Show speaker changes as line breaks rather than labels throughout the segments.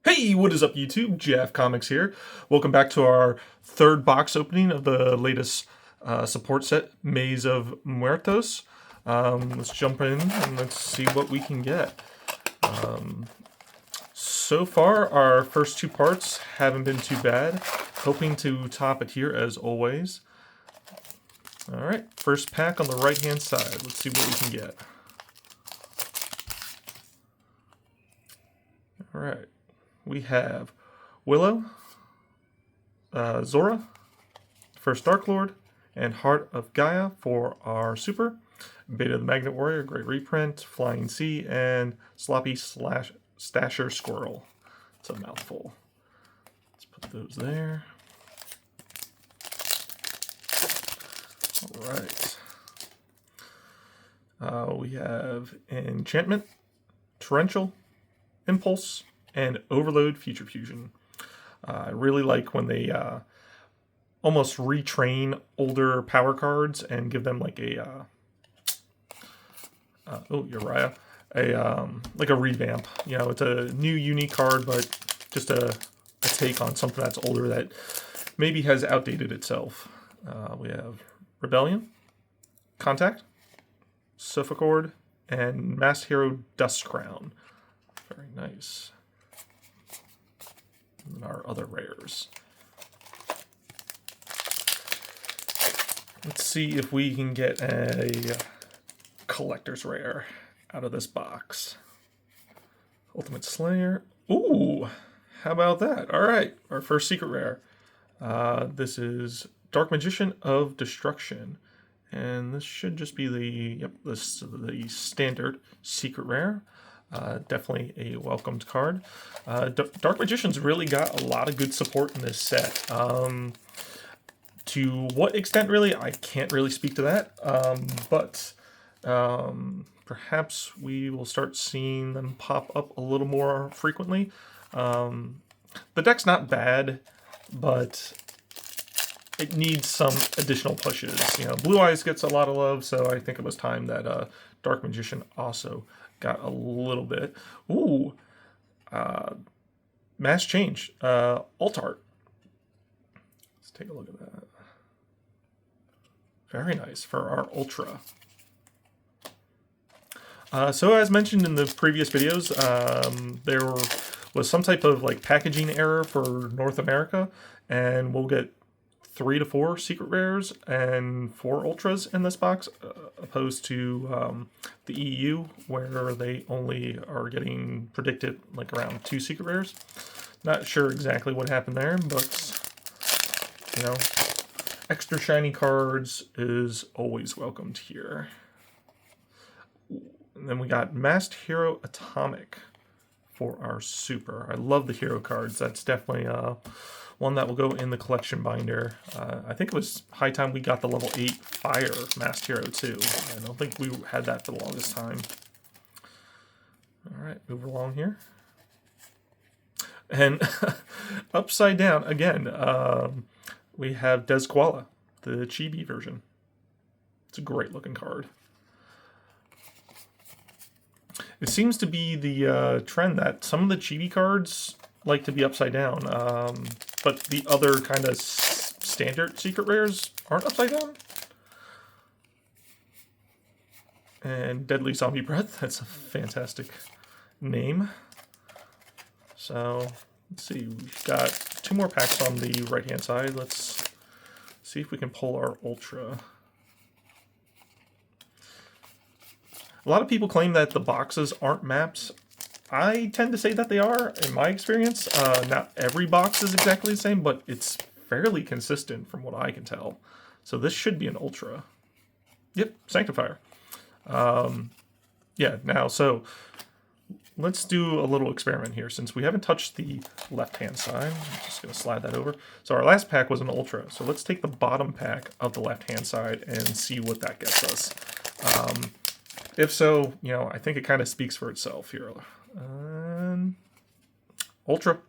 Hey, what is up YouTube? JAF Comics here. Welcome back to our third box opening of the latest support set, Maze of Muertos. Let's jump in and let's see what we can get. So far, our first two parts haven't been too bad. Hoping to top it here as always. Alright, first pack on the right hand side. Let's see what we can get. Alright. We have Willow, Zora, First Dark Lord, and Heart of Gaia for our Super. Beta the Magnet Warrior, great reprint, Flying Sea, and Sloppy Stasher Squirrel. It's a mouthful. Let's put those there. Alright. We have Enchantment, Torrential, Impulse, and Overload Future Fusion. I really like when they almost retrain older power cards and give them like a Uriah, like a revamp. You know, it's a new unique card, but just a take on something that's older that maybe has outdated itself. We have Rebellion, Contact, Sophicord, and Masked Hero Dust Crown. Very nice. And our other rares. Let's see if we can get a collector's rare out of this box. Ultimate Slayer. Ooh, how about that? All right, our first secret rare. This is Dark Magician of Destruction, and this should just be the standard secret rare. Definitely a welcomed card. Dark Magician's really got a lot of good support in this set. To what extent, really, I can't really speak to that. But perhaps we will start seeing them pop up a little more frequently. The deck's not bad, but it needs some additional pushes. You know, Blue Eyes gets a lot of love, so I think it was time that Dark Magician also got a little bit. Ooh. Mass Change. Alt Art. Let's take a look at that. Very nice for our Ultra. So as mentioned in the previous videos, there was some type of like packaging error for North America, and we'll get 3 to 4 secret rares and 4 ultras in this box, opposed to the EU, where they only are getting predicted like around 2 secret rares. Not sure exactly what happened there, but you know, extra shiny cards is always welcomed here. And then we got Masked Hero Atomic for our Super. I love the hero cards. That's definitely one that will go in the collection binder. I think it was high time we got the level 8 Fire Masked Hero too. I don't think we had that for the longest time. Alright, move along here. And upside down, again, we have Desquala, the Chibi version. It's a great looking card. It seems to be the trend that some of the Chibi cards like to be upside down, but the other kind of standard secret rares aren't upside down. And Deadly Zombie Breath, that's a fantastic name. So, let's see, we've got 2 more packs on the right-hand side. Let's see if we can pull our Ultra. A lot of people claim that the boxes aren't maps. I tend to say that they are, in my experience. Not every box is exactly the same, but it's fairly consistent from what I can tell. So this should be an Ultra. Yep, Sanctifier. Yeah, now, so let's do a little experiment here. Since we haven't touched the left-hand side, I'm just going to slide that over. So our last pack was an Ultra. So let's take the bottom pack of the left-hand side and see what that gets us. If so, you know, I think it kind of speaks for itself here. Ultra.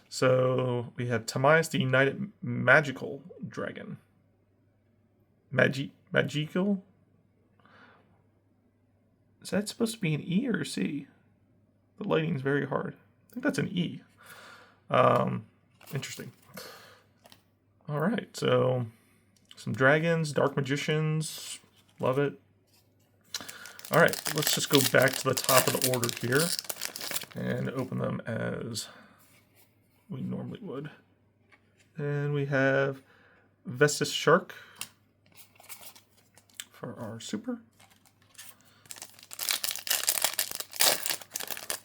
So we have Tamias the United Magical Dragon. Magical? Is that supposed to be an E or a C? The lighting's very hard. think that's an E. Interesting. All right, so some dragons, dark magicians, love it. All right, let's just go back to the top of the order here and open them as we normally would. And we have Vestus Shark for our super.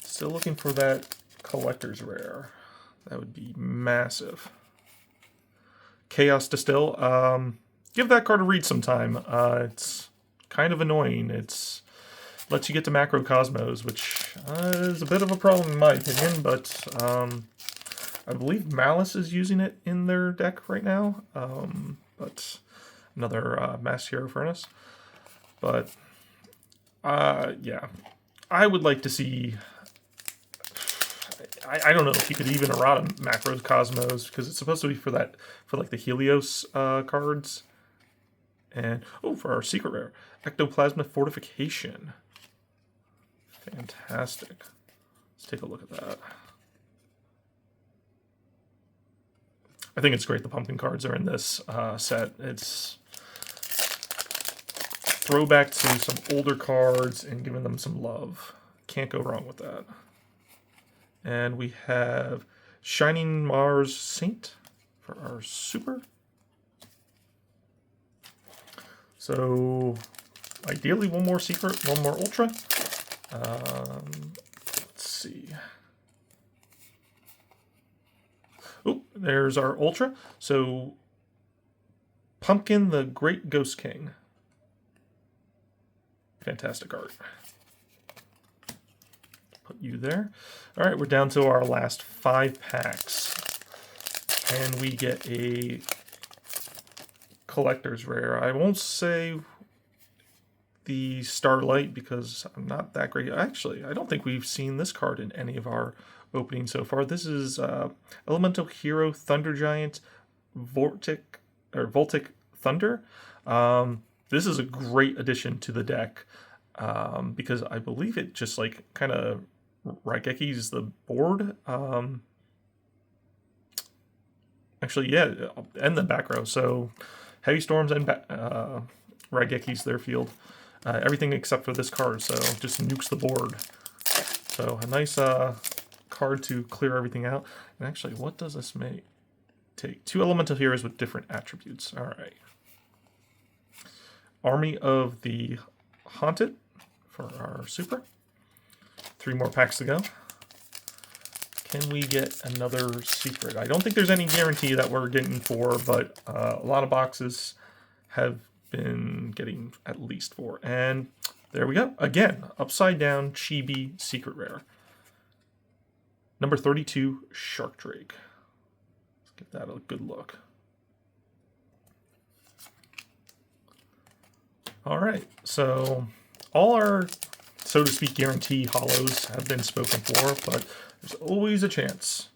Still looking for that collector's rare. That would be massive. Chaos Distill. Give that card a read sometime. It's kind of annoying. It's lets you get to Macrocosmos, which is a bit of a problem in my opinion, but I believe Malice is using it in their deck right now. But another Mass Hero Furnace. But yeah, I would like to see. I don't know if you could even errata Macrocosmos because it's supposed to be for like the Helios cards. And for our secret rare, Ectoplasma Fortification. Fantastic. Let's take a look at that. I think it's great the pumpkin cards are in this set. It's throwback to some older cards and giving them some love. Can't go wrong with that. And we have Shining Mars Saint for our super. So ideally one more secret, one more ultra. Let's see. Oh, there's our ultra. So Pumpkin the Great Ghost King. Fantastic art. Put you there. All right, we're down to our last 5 packs. And we get a collector's rare. I won't say the Starlight because I'm not that great. Actually, I don't think we've seen this card in any of our openings so far. This is Elemental Hero Thunder Giant Voltic Thunder. This is a great addition to the deck because I believe it just like kind of Raigekis the board. Actually, yeah, and the back row. So Heavy Storms and Raigekis their field. Everything except for this card, so just nukes the board. So a nice card to clear everything out. And actually, what does this make? Take 2 elemental heroes with different attributes. All right. Army of the Haunted for our super. 3 more packs to go. Can we get another secret? I don't think there's any guarantee that we're getting 4, but a lot of boxes have been getting at least 4. And there we go. Again, upside down Chibi secret rare. Number 32, Shark Drake. Let's give that a good look. All right, so all our, so to speak, guarantee hollows have been spoken for, but there's always a chance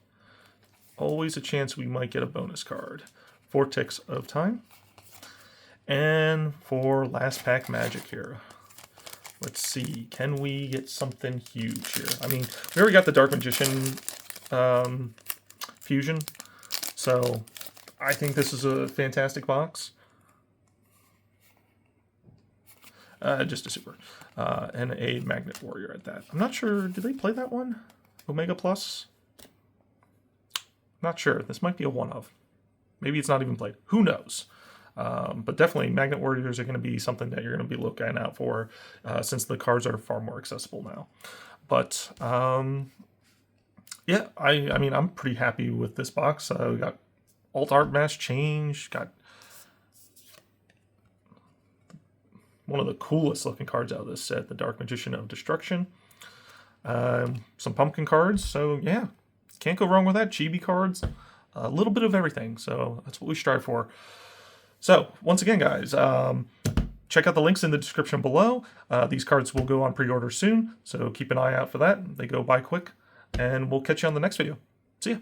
we might get a bonus card. Vortex of Time. And for last pack magic here. Let's see, can we get something huge here? I mean, we already got the Dark Magician fusion, so I think this is a fantastic box. Just a super. And a Magnet Warrior at that. I'm not sure, did they play that one? Omega Plus? Not sure. This might be a one-of. Maybe it's not even played. Who knows? But definitely Magnet Warriors are going to be something that you're going to be looking out for since the cards are far more accessible now. But yeah, I mean, I'm pretty happy with this box. We got Alt Art Mass Change, got one of the coolest looking cards out of this set, the Dark Magician of Destruction. Some pumpkin cards, so yeah, can't go wrong with that. Chibi cards, a little bit of everything, so that's what we strive for. So, once again, guys, check out the links in the description below. These cards will go on pre-order soon, so keep an eye out for that. They go by quick, and we'll catch you on the next video. See ya!